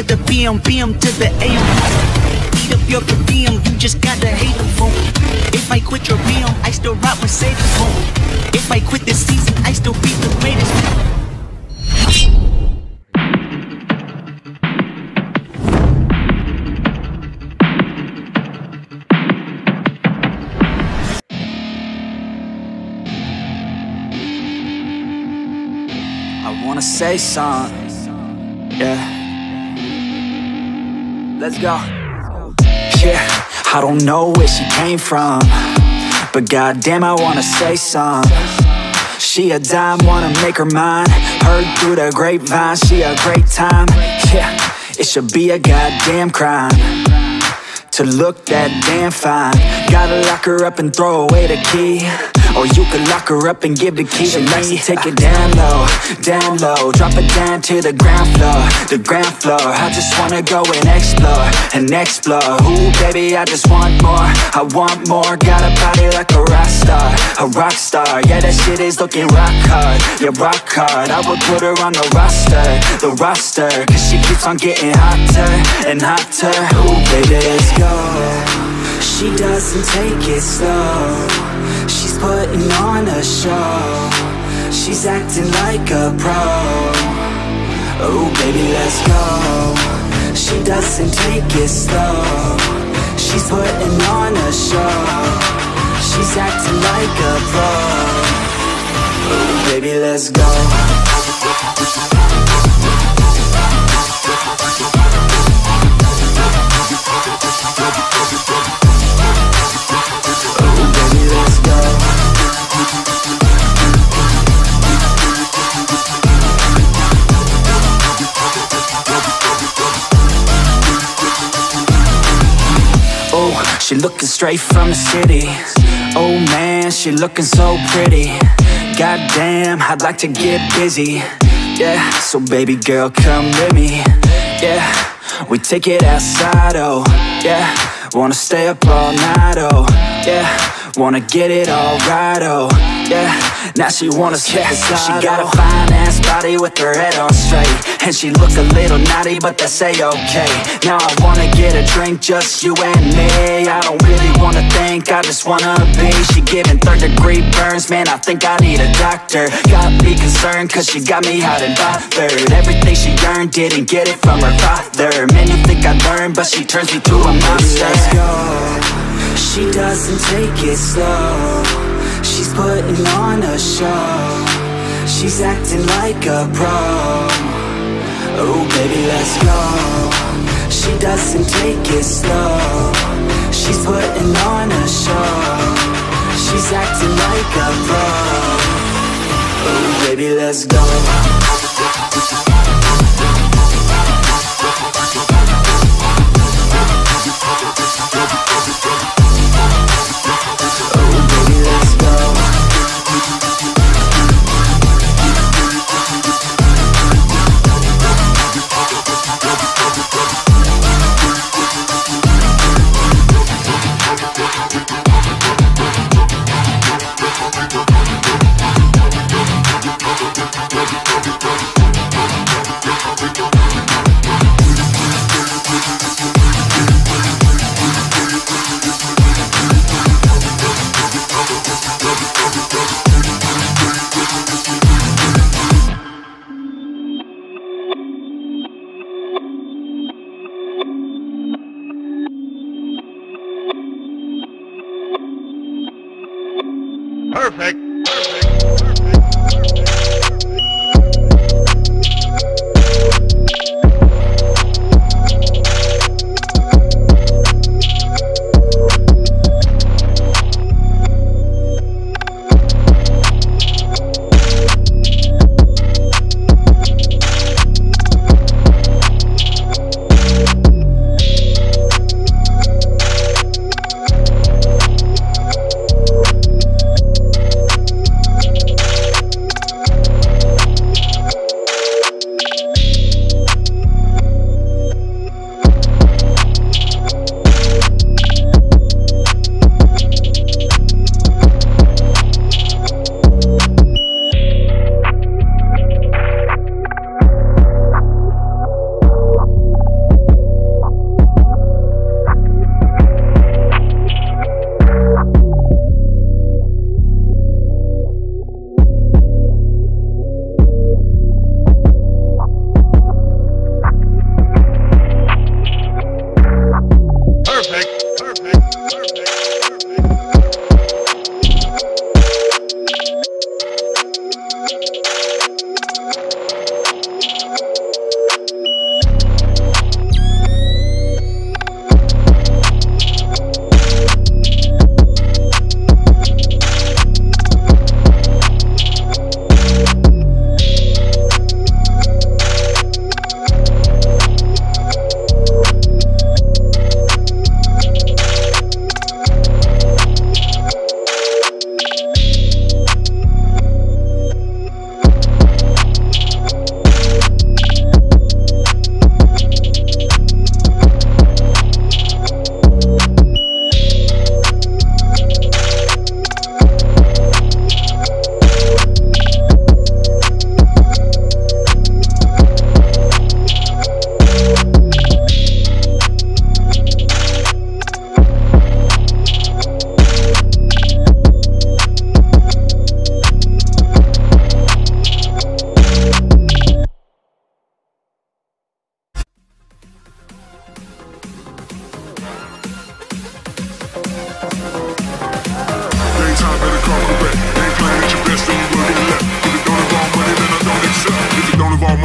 to the PM, PM to the AM. Eat up your per diem, you just gotta hate them for. If I quit your PM, I still rock Mercedes for. If I quit this season, I still be the greatest. I wanna say something, yeah. Let's go. Yeah, I don't know where she came from, but goddamn, I wanna say something. She a dime, wanna make her mine. Heard through the grapevine, she a great time. Yeah, it should be a goddamn crime to look that damn fine. Gotta lock her up and throw away the key, or you could lock her up and give the key to me. Take it down low, drop it down to the ground floor, the ground floor. I just wanna go and explore, ooh baby, I just want more, I want more. Got a body like a rock star, yeah, that shit is looking rock hard, yeah, rock hard. I would put her on the roster, cause she keeps on getting hotter and hotter. Ooh baby, let's go. She doesn't take it slow, she's putting on a show, she's acting like a pro. Oh baby, let's go. She doesn't take it slow, she's putting on a show, she's acting like a pro. Oh baby, let's go. She looking straight from the city. Oh man, she looking so pretty. Goddamn, I'd like to get busy. Yeah, so baby girl, come with me. Yeah, we take it outside, oh yeah. Wanna stay up all night, oh yeah. Wanna get it all right, oh yeah. Now she wanna skip the slide. She got a fine ass body with her head on straight, and she look a little naughty, but that's a-okay. Now I wanna get a drink, just you and me. I don't really wanna think, I just wanna be. She giving third-degree burns, man, I think I need a doctor. Got me concerned, cause she got me hot and bothered. Everything she earned, didn't get it from her father. Man, you think I learned, but she turns me to a monster. Let's go. She doesn't take it slow, she's putting on a show, she's acting like a pro. Oh baby, let's go. She doesn't take it slow, she's putting on a show, she's acting like a pro. Oh baby, let's go.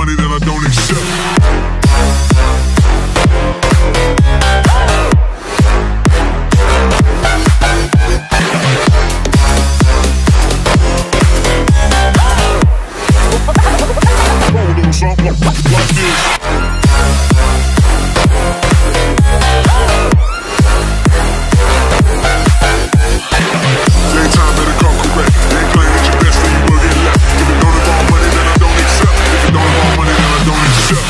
money, then I don't accept. Something like this. Daytime better come correct. They ain't playing at your best, then you will get left. If it don't involve money, then I don't accept. If it don't involve money, then I don't accept.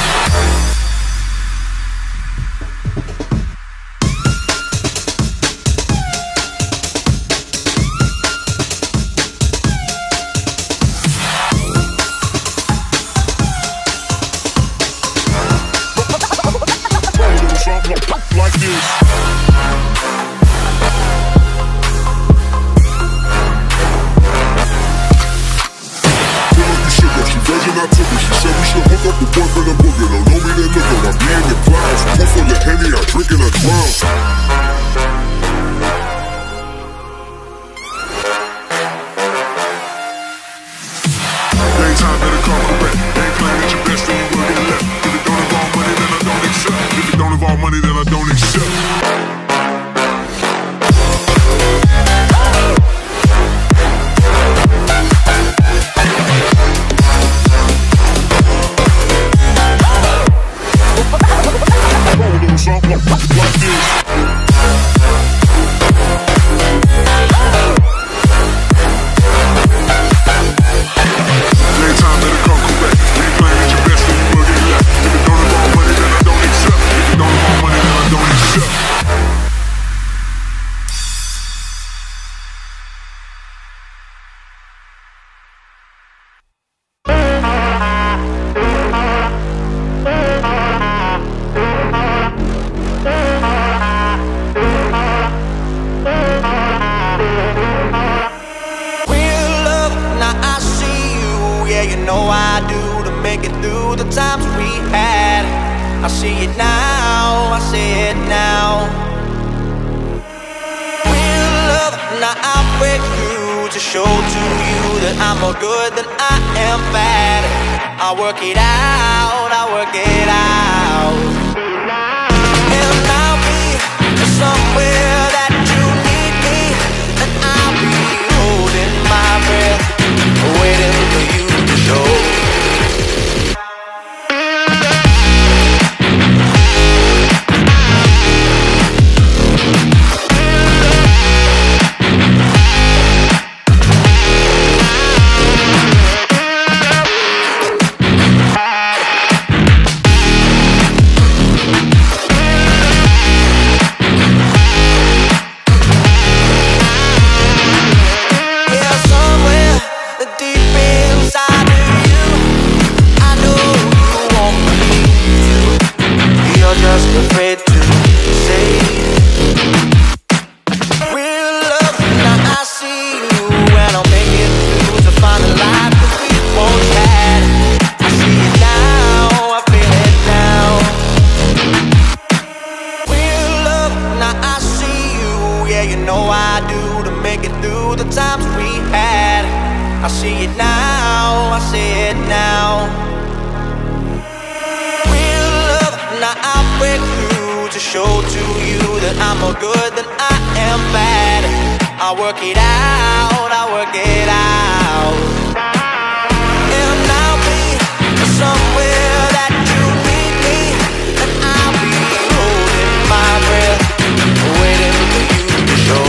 Like this. Virgin, I took her. She said we should hook up with boyfriend and booger. Don't know me, then look her. I be in the clouds. Pull full of Henny, I drink and I drown. Daytime better come correct. They ain't playing at your best, then you will get left. If it don't involve money, then I don't accept. If it don't involve money, then I don't accept. Something like this. Daytime better come correct. They ain't playing at your best, then you will get left. If it don't involve money, then I don't accept. If it don't involve money, then I don't accept. I see it now, I see it now. Real love, now I'll break through to show to you that I'm more good than I am bad. I'll work it out, I'll work it out. And I'll be somewhere that you need me, and I'll be holding my breath, waiting for you to show. I'll work it out, I'll work it out. And I'll be somewhere that you need me, and I'll be holding my breath, waiting for you to show.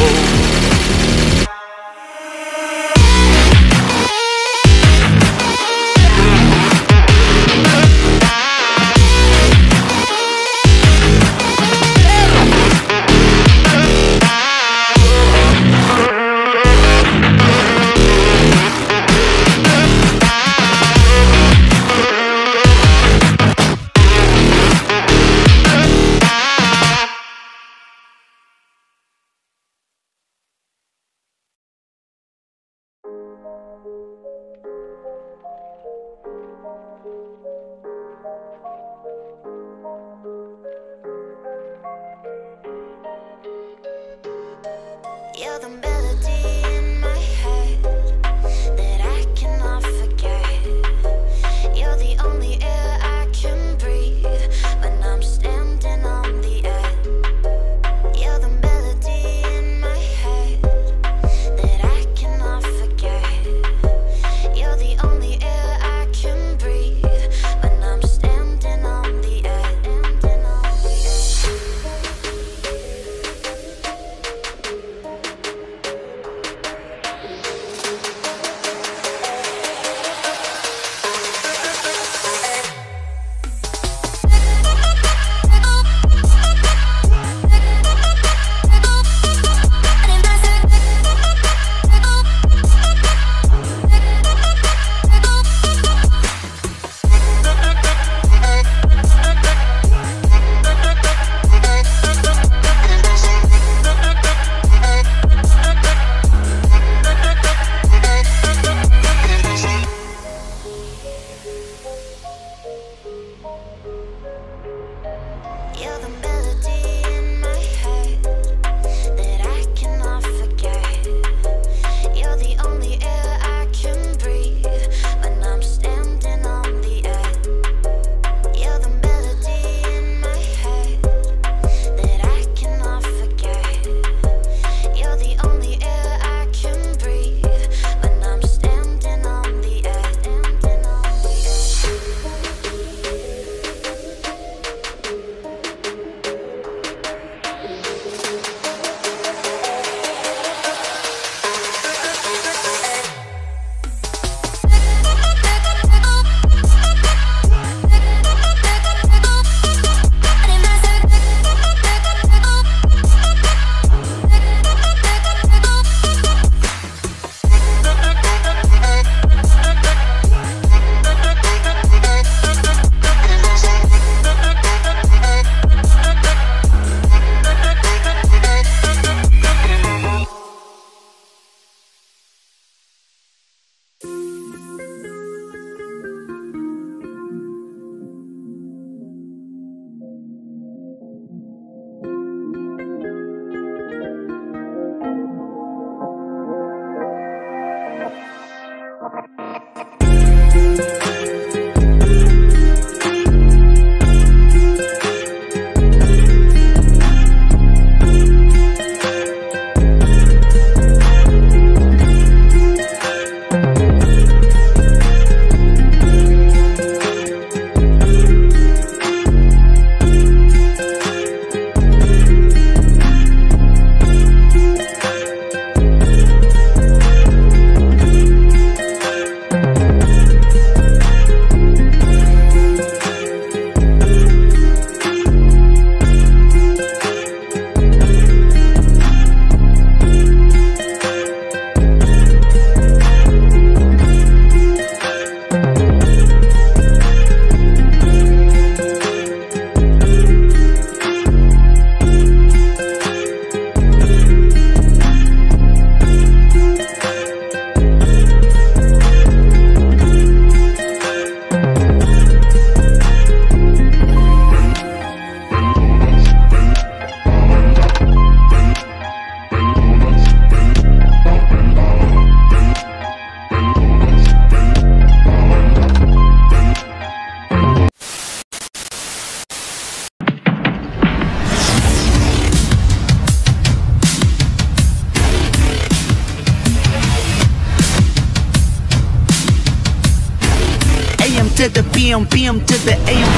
to the PM, PM to the AM.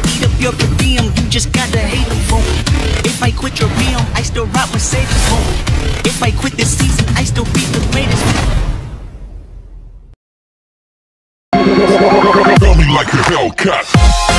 Eat up your per diem, you just gotta hate them for. If I quit your BM, I still rock Mercedes for. If I quit this season, I still be the greatest. Feel me like a Hellcat.